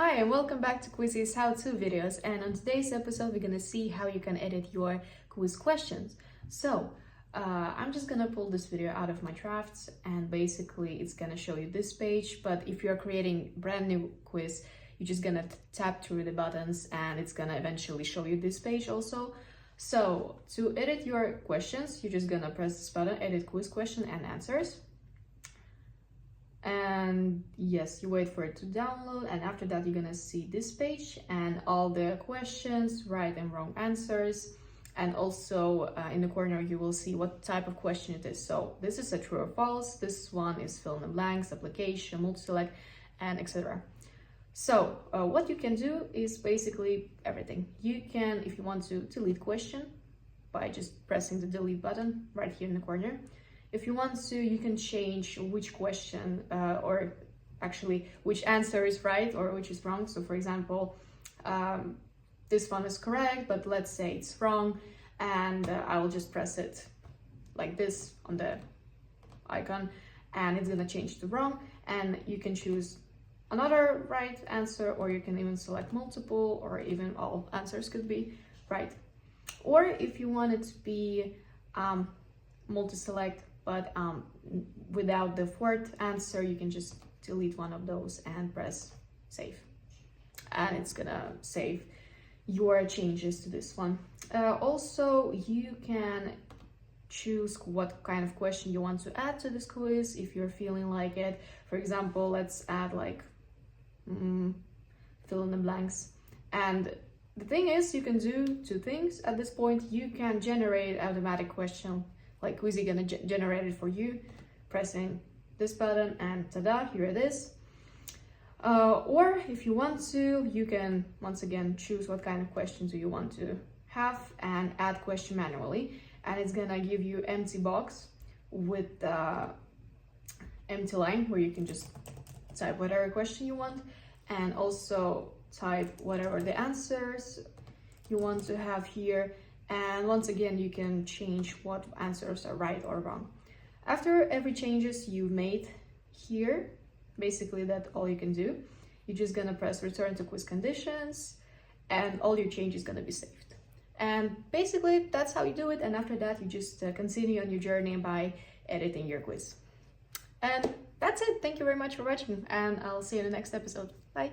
Hi and welcome back to Kwizie's how-to videos, and on today's episode we're gonna see how you can edit your quiz questions. So I'm just gonna pull this video out of my drafts, and basically it's gonna show you this page, but if you're creating brand new quiz, you're just gonna tap through the buttons and it's gonna eventually show you this page also. So to edit your questions, you're just gonna press this button, edit quiz question and answers. And yes, you wait for it to download, and after that you're gonna see this page and all the questions, right and wrong answers, and also in the corner you will see what type of question it is. So this is a true or false, this one is fill in the blanks, application, multi-select, and etc. So what you can do is basically everything. You can, if you want to delete question by just pressing the delete button right here in the corner. If you want to, you can change which question or actually which answer is right or which is wrong. So for example, this one is correct, but let's say it's wrong, and I will just press it like this on the icon and it's gonna change to wrong, and you can choose another right answer, or you can even select multiple, or even all answers could be right. Or if you want it to be multi-select, but without the fourth answer, you can just delete one of those and press save, and it's gonna save your changes to this one. Also, you can choose what kind of question you want to add to this quiz if you're feeling like it. For example, let's add like fill in the blanks. And the thing is, you can do two things at this point. You can generate automatic question, like Kwizie gonna generate it for you, pressing this button, and ta-da, here it is. Or if you want to, you can once again choose what kind of questions do you want to have and add question manually, and it's gonna give you empty box with the empty line where you can just type whatever question you want, and also type whatever the answers you want to have here. And once again, you can change what answers are right or wrong. After every changes you made here, basically that's all you can do. You're just gonna press return to quiz conditions, and all your change is gonna be saved. And basically that's how you do it. And after that, you just continue on your journey by editing your quiz. And that's it. Thank you very much for watching, and I'll see you in the next episode. Bye.